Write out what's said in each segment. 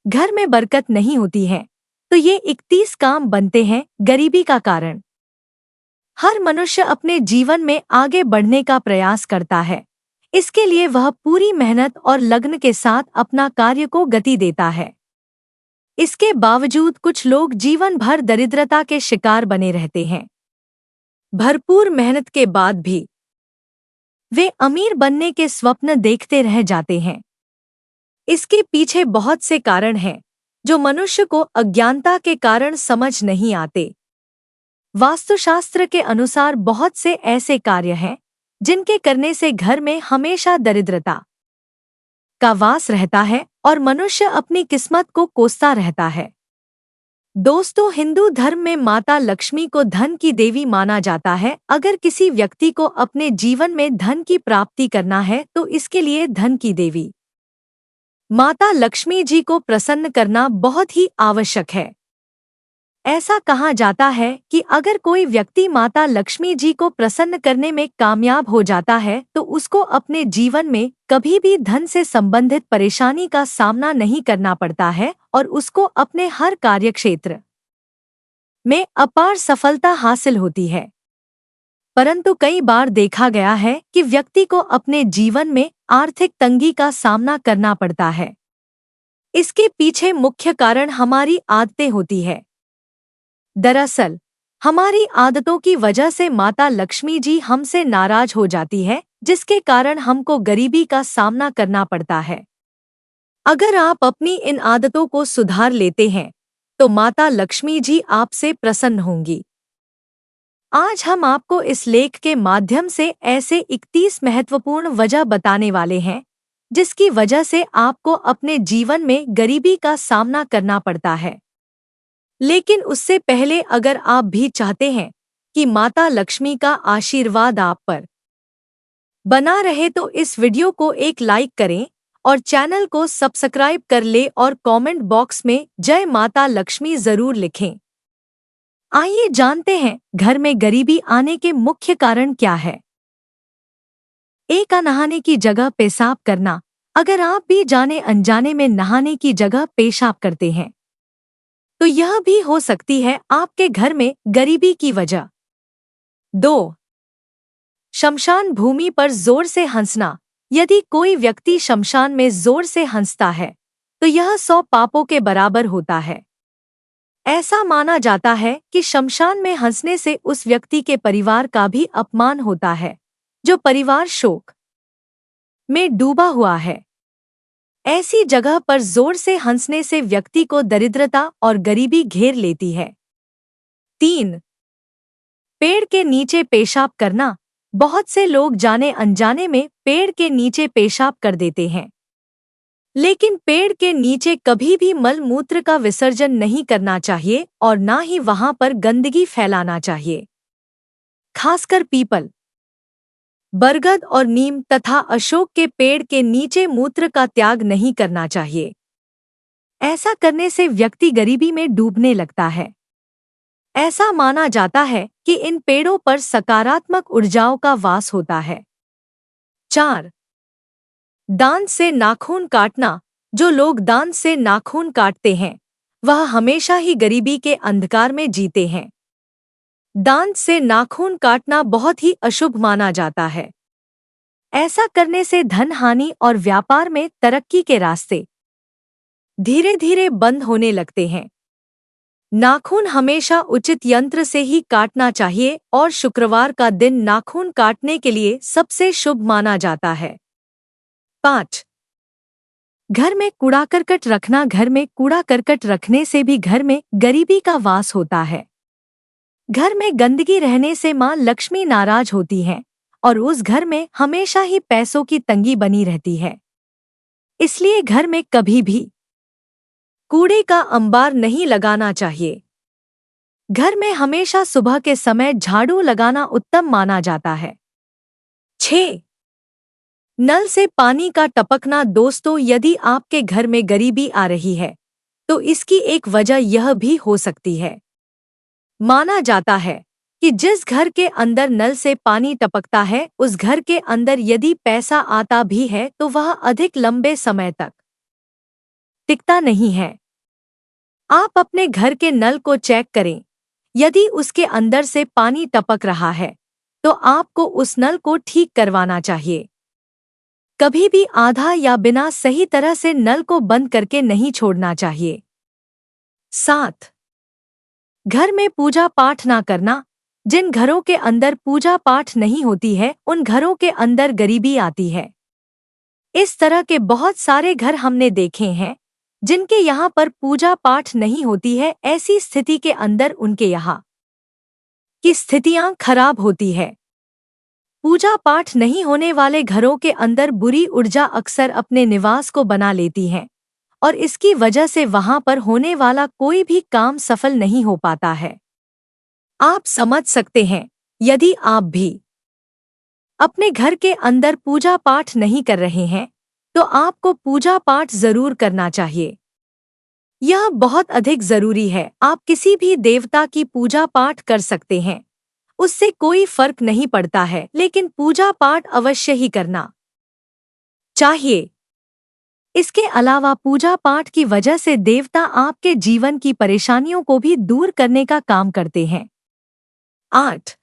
घर में बरकत नहीं होती है, तो ये 31 काम बनते हैं गरीबी का कारण। हर मनुष्य अपने जीवन में आगे बढ़ने का प्रयास करता है। इसके लिए वह पूरी मेहनत और लगन के साथ अपना कार्य को गति देता है। इसके बावजूद कुछ लोग जीवन भर दरिद्रता के शिकार बने रहते हैं। भरपूर मेहनत के बाद भी वे अमीर बनने के स्वप्न देखते रह जाते हैं। इसके पीछे बहुत से कारण हैं, जो मनुष्य को अज्ञानता के कारण समझ नहीं आते। वास्तुशास्त्र के अनुसार बहुत से ऐसे कार्य हैं जिनके करने से घर में हमेशा दरिद्रता का वास रहता है और मनुष्य अपनी किस्मत को कोसता रहता है। दोस्तों, हिंदू धर्म में माता लक्ष्मी को धन की देवी माना जाता है। अगर किसी व्यक्ति को अपने जीवन में धन की प्राप्ति करना है तो इसके लिए धन की देवी माता लक्ष्मी जी को प्रसन्न करना बहुत ही आवश्यक है। ऐसा कहा जाता है कि अगर कोई व्यक्ति माता लक्ष्मी जी को प्रसन्न करने में कामयाब हो जाता है तो उसको अपने जीवन में कभी भी धन से संबंधित परेशानी का सामना नहीं करना पड़ता है और उसको अपने हर कार्यक्षेत्र में अपार सफलता हासिल होती है। परंतु कई बार देखा गया है कि व्यक्ति को अपने जीवन में आर्थिक तंगी का सामना करना पड़ता है। इसके पीछे मुख्य कारण हमारी आदतें होती है। दरअसल हमारी आदतों की वजह से माता लक्ष्मी जी हमसे नाराज हो जाती है, जिसके कारण हमको गरीबी का सामना करना पड़ता है। अगर आप अपनी इन आदतों को सुधार लेते हैं तो माता लक्ष्मी जी आपसे प्रसन्न होंगी। आज हम आपको इस लेख के माध्यम से ऐसे 31 महत्वपूर्ण वजह बताने वाले हैं जिसकी वजह से आपको अपने जीवन में गरीबी का सामना करना पड़ता है। लेकिन उससे पहले अगर आप भी चाहते हैं कि माता लक्ष्मी का आशीर्वाद आप पर बना रहे तो इस वीडियो को एक लाइक करें और चैनल को सब्सक्राइब कर ले और कमेंट बॉक्स में जय माता लक्ष्मी जरूर लिखें। आइए जानते हैं घर में गरीबी आने के मुख्य कारण क्या है। एक, नहाने की जगह पेशाब करना। अगर आप भी जाने अनजाने में नहाने की जगह पेशाब करते हैं तो यह भी हो सकती है आपके घर में गरीबी की वजह। 2, शमशान भूमि पर जोर से हंसना। यदि कोई व्यक्ति शमशान में जोर से हंसता है तो यह 100 पापों के बराबर होता है। ऐसा माना जाता है कि शमशान में हंसने से उस व्यक्ति के परिवार का भी अपमान होता है, जो परिवार शोक में डूबा हुआ है। ऐसी जगह पर जोर से हंसने से व्यक्ति को दरिद्रता और गरीबी घेर लेती है। 3, पेड़ के नीचे पेशाब करना। बहुत से लोग जाने अनजाने में पेड़ के नीचे पेशाब कर देते हैं, लेकिन पेड़ के नीचे कभी भी मल मूत्र का विसर्जन नहीं करना चाहिए और ना ही वहां पर गंदगी फैलाना चाहिए। खासकर पीपल, बरगद और नीम तथा अशोक के पेड़ के नीचे मूत्र का त्याग नहीं करना चाहिए। ऐसा करने से व्यक्ति गरीबी में डूबने लगता है। ऐसा माना जाता है कि इन पेड़ों पर सकारात्मक ऊर्जाओं का वास होता है। 4, दांत से नाखून काटना। जो लोग दांत से नाखून काटते हैं वह हमेशा ही गरीबी के अंधकार में जीते हैं। दांत से नाखून काटना बहुत ही अशुभ माना जाता है। ऐसा करने से धन हानि और व्यापार में तरक्की के रास्ते धीरे धीरे बंद होने लगते हैं। नाखून हमेशा उचित यंत्र से ही काटना चाहिए और शुक्रवार का दिन नाखून काटने के लिए सबसे शुभ माना जाता है। 5, घर में कूड़ा करकट रखना। घर में कूड़ा करकट रखने से भी घर में गरीबी का वास होता है। घर में गंदगी रहने से मां लक्ष्मी नाराज होती हैं और उस घर में हमेशा ही पैसों की तंगी बनी रहती है। इसलिए घर में कभी भी कूड़े का अंबार नहीं लगाना चाहिए। घर में हमेशा सुबह के समय झाड़ू लगाना उत्तम माना जाता है। 6, नल से पानी का टपकना। दोस्तों, यदि आपके घर में गरीबी आ रही है तो इसकी एक वजह यह भी हो सकती है। माना जाता है कि जिस घर के अंदर नल से पानी टपकता है उस घर के अंदर यदि पैसा आता भी है तो वह अधिक लंबे समय तक टिकता नहीं है। आप अपने घर के नल को चेक करें। यदि उसके अंदर से पानी टपक रहा है, तो आपको उस नल को ठीक करवाना चाहिए। कभी भी आधा या बिना सही तरह से नल को बंद करके नहीं छोड़ना चाहिए। 7. घर में पूजा पाठ ना करना। जिन घरों के अंदर पूजा पाठ नहीं होती है, उन घरों के अंदर गरीबी आती है। इस तरह के बहुत सारे घर हमने देखे हैं, जिनके यहाँ पर पूजा पाठ नहीं होती है। ऐसी स्थिति के अंदर उनके यहाँ की स्थितियां खराब होती है। पूजा पाठ नहीं होने वाले घरों के अंदर बुरी ऊर्जा अक्सर अपने निवास को बना लेती है, और इसकी वजह से वहां पर होने वाला कोई भी काम सफल नहीं हो पाता है। आप समझ सकते हैं, यदि आप भी अपने घर के अंदर पूजा पाठ नहीं कर रहे हैं, तो आपको पूजा पाठ जरूर करना चाहिए। यह बहुत अधिक जरूरी है। आप किसी भी देवता की पूजा पाठ कर सकते हैं, उससे कोई फर्क नहीं पड़ता है, लेकिन पूजा पाठ अवश्य ही करना चाहिए। इसके अलावा पूजा पाठ की वजह से देवता आपके जीवन की परेशानियों को भी दूर करने का काम करते हैं। 8.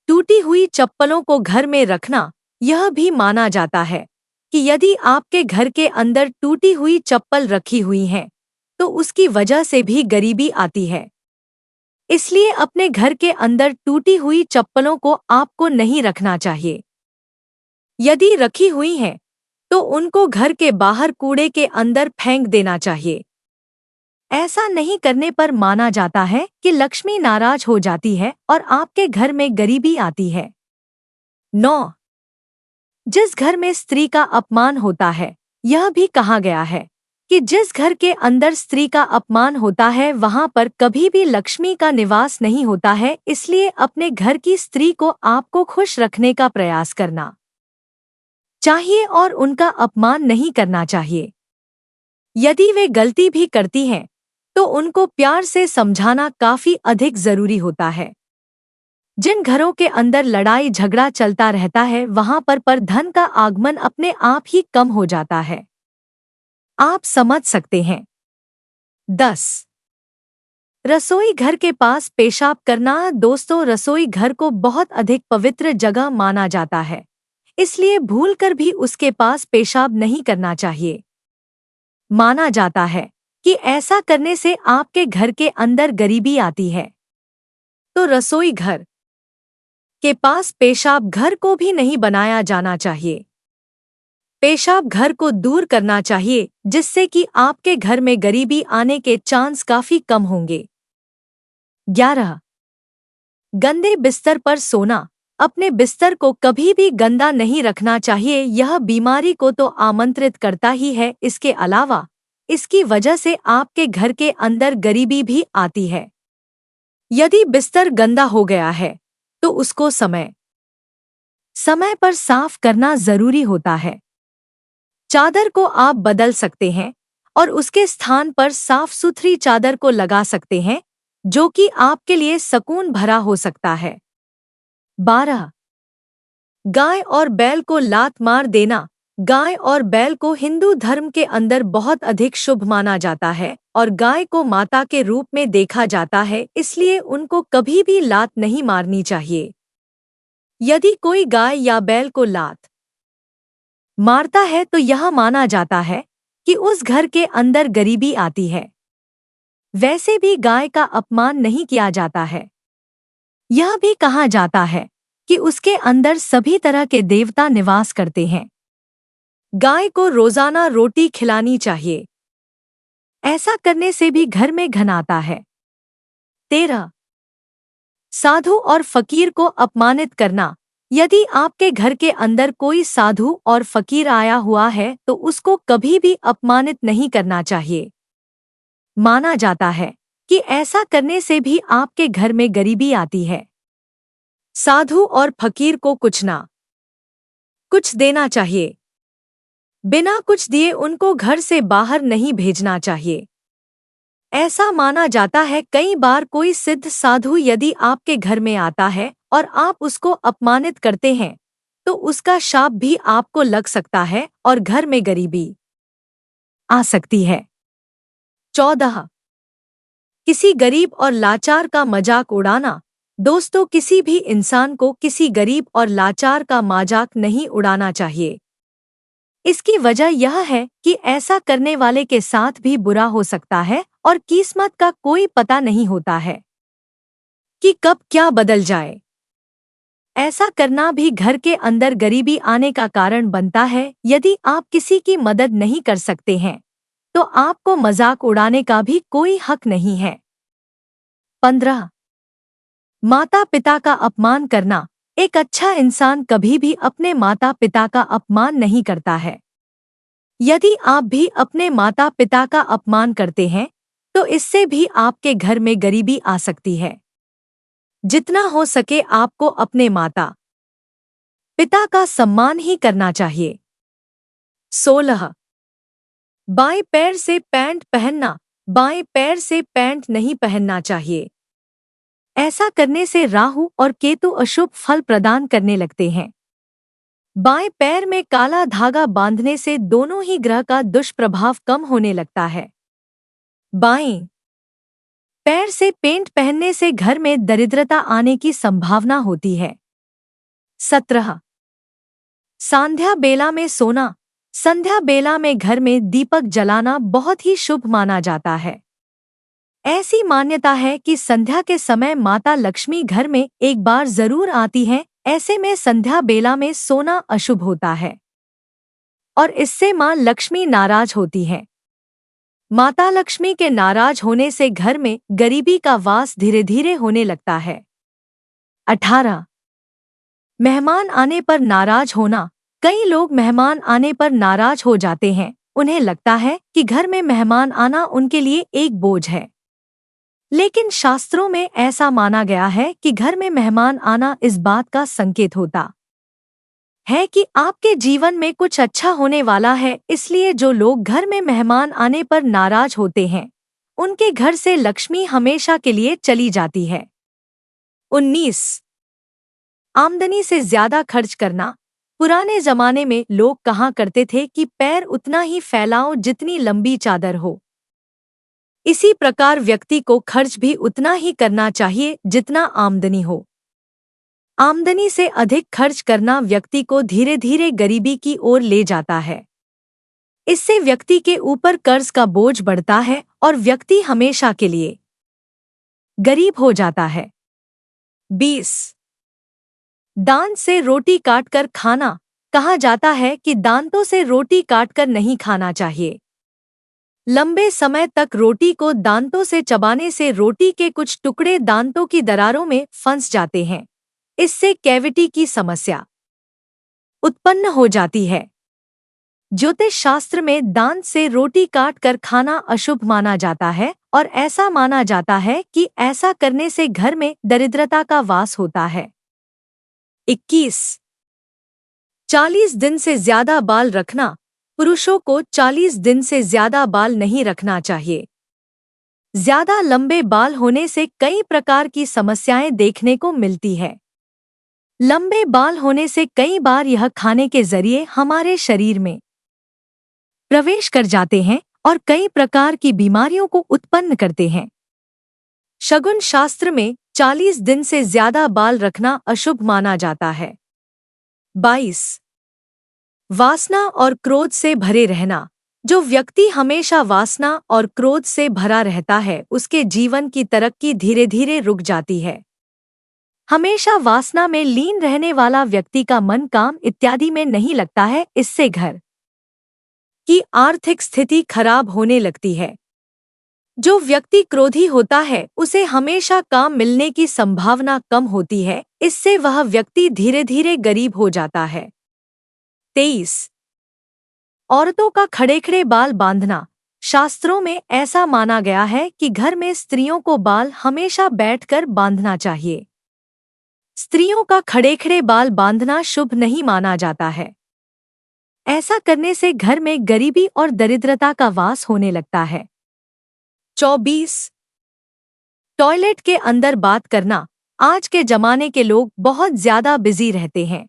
टूटी हुई चप्पलों को घर में रखना। यह भी माना जाता है कि यदि आपके घर के अंदर टूटी हुई चप्पल रखी हुई है, तो उसकी वजह से भी गरीबी आती है। इसलिए अपने घर के अंदर टूटी हुई चप्पलों को आपको नहीं रखना चाहिए। यदि रखी हुई हैं, तो उनको घर के बाहर कूड़े के अंदर फेंक देना चाहिए। ऐसा नहीं करने पर माना जाता है कि लक्ष्मी नाराज हो जाती है और आपके घर में गरीबी आती है। 9. जिस घर में स्त्री का अपमान होता है। यह भी कहा गया है कि जिस घर के अंदर स्त्री का अपमान होता है, वहां पर कभी भी लक्ष्मी का निवास नहीं होता है। इसलिए अपने घर की स्त्री को आपको खुश रखने का प्रयास करना चाहिए और उनका अपमान नहीं करना चाहिए। यदि वे गलती भी करती हैं, तो उनको प्यार से समझाना काफी अधिक जरूरी होता है। जिन घरों के अंदर लड़ाई झगड़ा चलता रहता है, वहां पर धन का आगमन अपने आप ही कम हो जाता है। आप समझ सकते हैं। 10. रसोई घर के पास पेशाब करना। दोस्तों, रसोई घर को बहुत अधिक पवित्र जगह माना जाता है, इसलिए भूलकर भी उसके पास पेशाब नहीं करना चाहिए। माना जाता है कि ऐसा करने से आपके घर के अंदर गरीबी आती है। तो रसोई घर के पास पेशाब घर को भी नहीं बनाया जाना चाहिए। पेशाब घर को दूर करना चाहिए, जिससे कि आपके घर में गरीबी आने के चांस काफी कम होंगे। 11. गंदे बिस्तर पर सोना। अपने बिस्तर को कभी भी गंदा नहीं रखना चाहिए। यह बीमारी को तो आमंत्रित करता ही है, इसके अलावा इसकी वजह से आपके घर के अंदर गरीबी भी आती है। यदि बिस्तर गंदा हो गया है, तो उसको समय समय पर साफ करना जरूरी होता है। चादर को आप बदल सकते हैं और उसके स्थान पर साफ सुथरी चादर को लगा सकते हैं, जो कि आपके लिए सुकून भरा हो सकता है। 12. गाय और बैल को लात मार देना। गाय और बैल को हिंदू धर्म के अंदर बहुत अधिक शुभ माना जाता है और गाय को माता के रूप में देखा जाता है, इसलिए उनको कभी भी लात नहीं मारनी चाहिए। यदि कोई गाय या बैल को लात मारता है, तो यह माना जाता है कि उस घर के अंदर गरीबी आती है। वैसे भी गाय का अपमान नहीं किया जाता है। यह भी कहा जाता है कि उसके अंदर सभी तरह के देवता निवास करते हैं। गाय को रोजाना रोटी खिलानी चाहिए। ऐसा करने से भी घर में घन आता है। 13. साधु और फकीर को अपमानित करना। यदि आपके घर के अंदर कोई साधु और फकीर आया हुआ है, तो उसको कभी भी अपमानित नहीं करना चाहिए। माना जाता है कि ऐसा करने से भी आपके घर में गरीबी आती है। साधु और फकीर को कुछ ना कुछ देना चाहिए। बिना कुछ दिए उनको घर से बाहर नहीं भेजना चाहिए। ऐसा माना जाता है, कई बार कोई सिद्ध साधु यदि आपके घर में आता है और आप उसको अपमानित करते हैं, तो उसका शाप भी आपको लग सकता है और घर में गरीबी आ सकती है। 14. किसी गरीब और लाचार का मजाक उड़ाना। दोस्तों, किसी भी इंसान को किसी गरीब और लाचार का मजाक नहीं उड़ाना चाहिए। इसकी वजह यह है कि ऐसा करने वाले के साथ भी बुरा हो सकता है और किस्मत का कोई पता नहीं होता है कि कब क्या बदल जाए। ऐसा करना भी घर के अंदर गरीबी आने का कारण बनता है। यदि आप किसी की मदद नहीं कर सकते हैं तो आपको मजाक उड़ाने का भी कोई हक नहीं है। 15. माता पिता का अपमान करना। एक अच्छा इंसान कभी भी अपने माता पिता का अपमान नहीं करता है। यदि आप भी अपने माता पिता का अपमान करते हैं तो इससे भी आपके घर में गरीबी आ सकती है। जितना हो सके आपको अपने माता पिता का सम्मान ही करना चाहिए। 16. बाएं पैर से पैंट पहनना। बाएं पैर से पैंट नहीं पहनना चाहिए। ऐसा करने से राहु और केतु अशुभ फल प्रदान करने लगते हैं। बाएं पैर में काला धागा बांधने से दोनों ही ग्रह का दुष्प्रभाव कम होने लगता है। बाएं पैर से पेंट पहनने से घर में दरिद्रता आने की संभावना होती है। 17. संध्या बेला में सोना। संध्या बेला में घर में दीपक जलाना बहुत ही शुभ माना जाता है। ऐसी मान्यता है कि संध्या के समय माता लक्ष्मी घर में एक बार जरूर आती हैं। ऐसे में संध्या बेला में सोना अशुभ होता है और इससे मां लक्ष्मी नाराज होती हैं। माता लक्ष्मी के नाराज होने से घर में गरीबी का वास धीरे धीरे होने लगता है। 18. मेहमान आने पर नाराज होना। कई लोग मेहमान आने पर नाराज हो जाते हैं। उन्हें लगता है कि घर में मेहमान आना उनके लिए एक बोझ है। लेकिन शास्त्रों में ऐसा माना गया है कि घर में मेहमान आना इस बात का संकेत होता है कि आपके जीवन में कुछ अच्छा होने वाला है। इसलिए जो लोग घर में मेहमान आने पर नाराज होते हैं उनके घर से लक्ष्मी हमेशा के लिए चली जाती है। 19. आमदनी से ज्यादा खर्च करना। पुराने जमाने में लोग कहा करते थे कि पैर उतना ही फैलाओ जितनी लंबी चादर हो। इसी प्रकार व्यक्ति को खर्च भी उतना ही करना चाहिए जितना आमदनी हो। आमदनी से अधिक खर्च करना व्यक्ति को धीरे धीरे गरीबी की ओर ले जाता है। इससे व्यक्ति के ऊपर कर्ज का बोझ बढ़ता है और व्यक्ति हमेशा के लिए गरीब हो जाता है। 20. दांत से रोटी काटकर खाना। कहा जाता है कि दांतों से रोटी काटकर नहीं खाना चाहिए। लंबे समय तक रोटी को दांतों से चबाने से रोटी के कुछ टुकड़े दांतों की दरारों में फंस जाते हैं। इससे कैविटी की समस्या उत्पन्न हो जाती है। ज्योतिष शास्त्र में दांत से रोटी काट कर खाना अशुभ माना जाता है और ऐसा माना जाता है कि ऐसा करने से घर में दरिद्रता का वास होता है। 21. 40 दिन से ज्यादा बाल रखना। पुरुषों को 40 दिन से ज्यादा बाल नहीं रखना चाहिए। ज्यादा लंबे बाल होने से कई प्रकार की समस्याएं देखने को मिलती है। लंबे बाल होने से कई बार यह खाने के जरिए हमारे शरीर में प्रवेश कर जाते हैं और कई प्रकार की बीमारियों को उत्पन्न करते हैं। शगुन शास्त्र में 40 दिन से ज्यादा बाल रखना अशुभ माना जाता है। 22. वासना और क्रोध से भरे रहना। जो व्यक्ति हमेशा वासना और क्रोध से भरा रहता है उसके जीवन की तरक्की धीरे धीरे रुक जाती है। हमेशा वासना में लीन रहने वाला व्यक्ति का मन काम इत्यादि में नहीं लगता है। इससे घर की आर्थिक स्थिति खराब होने लगती है। जो व्यक्ति क्रोधी होता है उसे हमेशा काम मिलने की संभावना कम होती है। इससे वह व्यक्ति धीरे धीरे गरीब हो जाता है। 23. औरतों का खड़े-खड़े बाल बांधना। शास्त्रों में ऐसा माना गया है कि घर में स्त्रियों को बाल हमेशा बैठकर बांधना चाहिए। स्त्रियों का खड़े-खड़े बाल बांधना शुभ नहीं माना जाता है। ऐसा करने से घर में गरीबी और दरिद्रता का वास होने लगता है। 24. टॉयलेट के अंदर बात करना। आज के जमाने के लोग बहुत ज्यादा बिजी रहते हैं,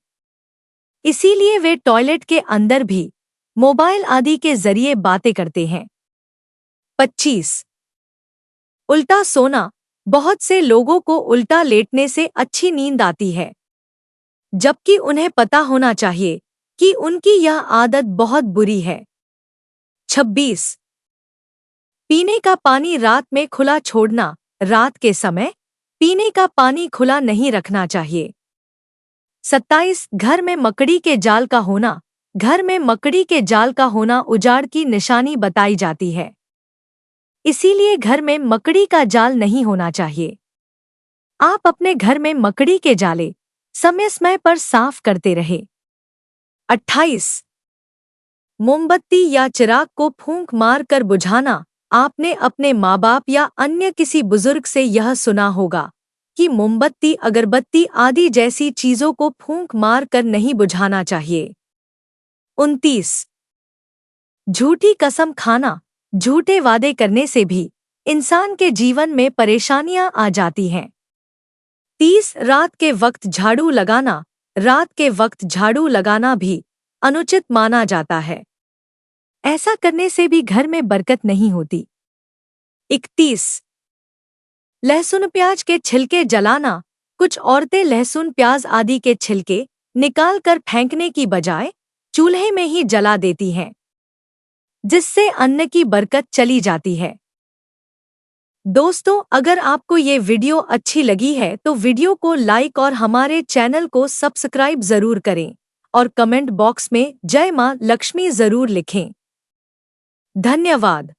इसीलिए वे टॉयलेट के अंदर भी मोबाइल आदि के जरिए बातें करते हैं। 25. उल्टा सोना। बहुत से लोगों को उल्टा लेटने से अच्छी नींद आती है, जबकि उन्हें पता होना चाहिए कि उनकी यह आदत बहुत बुरी है। 26. पीने का पानी रात में खुला छोड़ना। रात के समय पीने का पानी खुला नहीं रखना चाहिए। 27. घर में मकड़ी के जाल का होना। घर में मकड़ी के जाल का होना उजाड़ की निशानी बताई जाती है, इसीलिए घर में मकड़ी का जाल नहीं होना चाहिए। आप अपने घर में मकड़ी के जाले समय समय पर साफ करते रहे। 28. मोमबत्ती या चिराग को फूंक मार कर बुझाना। आपने अपने माँ बाप या अन्य किसी बुजुर्ग से यह सुना होगा कि मोमबत्ती, अगरबत्ती आदि जैसी चीजों को फूंक मार कर नहीं बुझाना चाहिए। 29. झूठी कसम खाना। झूठे वादे करने से भी इंसान के जीवन में परेशानियां आ जाती हैं। 30. रात के वक्त झाड़ू लगाना। रात के वक्त झाड़ू लगाना भी अनुचित माना जाता है, ऐसा करने से भी घर में बरकत नहीं होती। 31. लहसुन प्याज के छिलके जलाना। कुछ औरतें लहसुन प्याज आदि के छिलके निकाल कर फेंकने की बजाय चूल्हे में ही जला देती हैं, जिससे अन्न की बरकत चली जाती है। दोस्तों, अगर आपको ये वीडियो अच्छी लगी है तो वीडियो को लाइक और हमारे चैनल को सब्सक्राइब जरूर करें और कमेंट बॉक्स में जय मां लक्ष्मी जरूर लिखें। धन्यवाद।